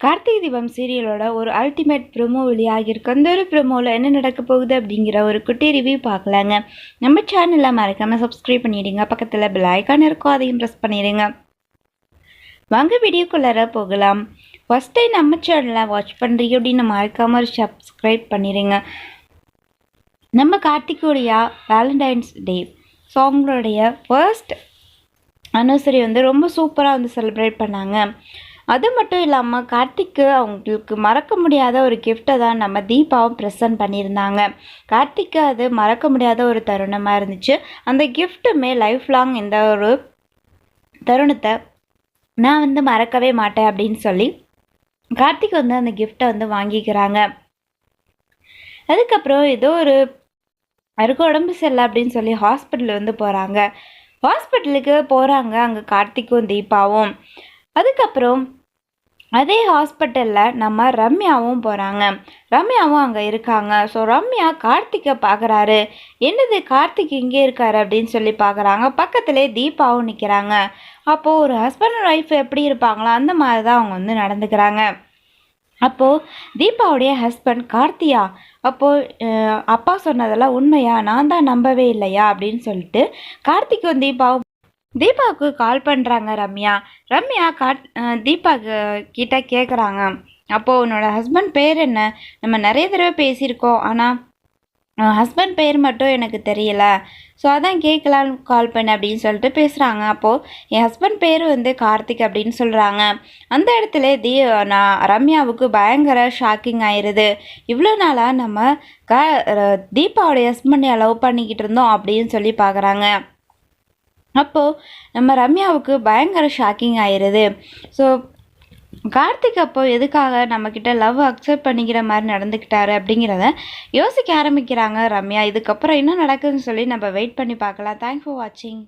கார்த்திகை தீபம் சீரியலோட ஒரு ultimate promo வெளியாகிருக்கு. அந்த ஒரு ப்ரோமோவில் என்ன நடக்க போகுது அப்படிங்கிற ஒரு குட்டி ரிவ்யூ பார்க்கலாங்க. நம்ம சேனலை மறக்காமல் சப்ஸ்கிரைப் பண்ணிடுங்க. பக்கத்தில் பெல் ஐக்கான் இருக்கும், அதையும் ப்ரெஸ் பண்ணிடுங்க. வாங்க வீடியோக்குள்ளார போகலாம். ஃபர்ஸ்ட் டைம் நம்ம சேனலை வாட்ச் பண்ணுறீங்க அப்படின்னு மறக்காமல் ஒரு சப்ஸ்கிரைப் பண்ணிடுங்க. நம்ம கார்த்திகோடைய வேலண்டைன்ஸ் டே சாங்களோடைய ஃபர்ஸ்ட் அனிவர்சரி ரொம்ப சூப்பராக செலிப்ரேட் பண்ணாங்க. அது மட்டும் இல்லாமல் கார்த்திக்கு அவங்களுக்கு மறக்க முடியாத ஒரு கிஃப்ட்டை தான் நம்ம தீபாவும் ப்ரெசன்ட் பண்ணியிருந்தாங்க. கார்த்திக்கு அது மறக்க முடியாத ஒரு தருணமாக இருந்துச்சு. அந்த கிஃப்ட்டுமே லைஃப் லாங் இந்த ஒரு தருணத்தை நான் மறக்கவே மாட்டேன் அப்படின்னு சொல்லி கார்த்திக் அந்த கிஃப்டை வாங்கிக்கிறாங்க. அதுக்கப்புறம் ஏதோ அவருக்கு உடம்பு சரியில்லை அப்படின்னு சொல்லி ஹாஸ்பிட்டல் போகிறாங்க. ஹாஸ்பிட்டலுக்கு போகிறாங்க அங்கே கார்த்திக்கும் தீபாவும். அதுக்கப்புறம் அதே ஹாஸ்பிட்டலில் நம்ம ரம்யாவும் போகிறாங்க. ரம்யாவும் அங்கே இருக்காங்க. ஸோ ரம்யா கார்த்திகை பார்க்குறாரு. என்னது கார்த்திக் இங்கே இருக்காரு அப்படின்னு சொல்லி பார்க்குறாங்க. பக்கத்துலேயே தீபாவும் நிற்கிறாங்க. அப்போது ஒரு ஹஸ்பண்ட் அண்ட் ஒய்ஃப் எப்படி இருப்பாங்களோ அந்த மாதிரி தான் அவங்க நடந்துக்கிறாங்க. அப்போது தீபாவுடைய ஹஸ்பண்ட் கார்த்தியா, அப்போது அப்பா சொன்னதெல்லாம் உண்மையா, நான் தான் நம்பவே இல்லையா அப்படின்னு சொல்லிட்டு கார்த்திக்கும் தீபாவுக்கு கால் பண்ணுறாங்க ரம்யா. தீபா கிட்ட கேட்குறாங்க, அப்போது உன்னோட ஹஸ்பண்ட் பேர் என்ன? நம்ம நிறைய தடவை பேசியிருக்கோம், ஆனால் ஹஸ்பண்ட் பேர் மட்டும் எனக்கு தெரியல, ஸோ அதான் கேட்கலான்னு கால் பண்ண அப்படின்னு சொல்லிட்டு பேசுகிறாங்க. அப்போது என் ஹஸ்பண்ட் பேர் கார்த்திக் அப்படின்னு சொல்கிறாங்க. அந்த இடத்துல ரம்யாவுக்கு பயங்கர ஷாக்கிங் ஆயிடுது. இவ்வளோ நாளாக நம்ம தீபாவோடைய ஹஸ்பண்டை லவ் பண்ணிக்கிட்டு இருந்தோம் அப்படின்னு சொல்லி பார்க்குறாங்க. அப்போது நம்ம ரம்யாவுக்கு பயங்கர ஷாக்கிங் ஆயிடுது. ஸோ கார்த்திக் அப்போது எதுக்காக நம்மக்கிட்ட லவ் அக்செப்ட் பண்ணிக்கிற மாதிரி நடந்துக்கிட்டாரு அப்படிங்கிறத யோசிக்க ஆரம்பிக்கிறாங்க ரம்யா. இதுக்கப்புறம் என்ன நடக்குதுன்னு சொல்லி நம்ம வெயிட் பண்ணி பார்க்கலாம். தேங்க்ஸ் ஃபார் வாட்சிங்.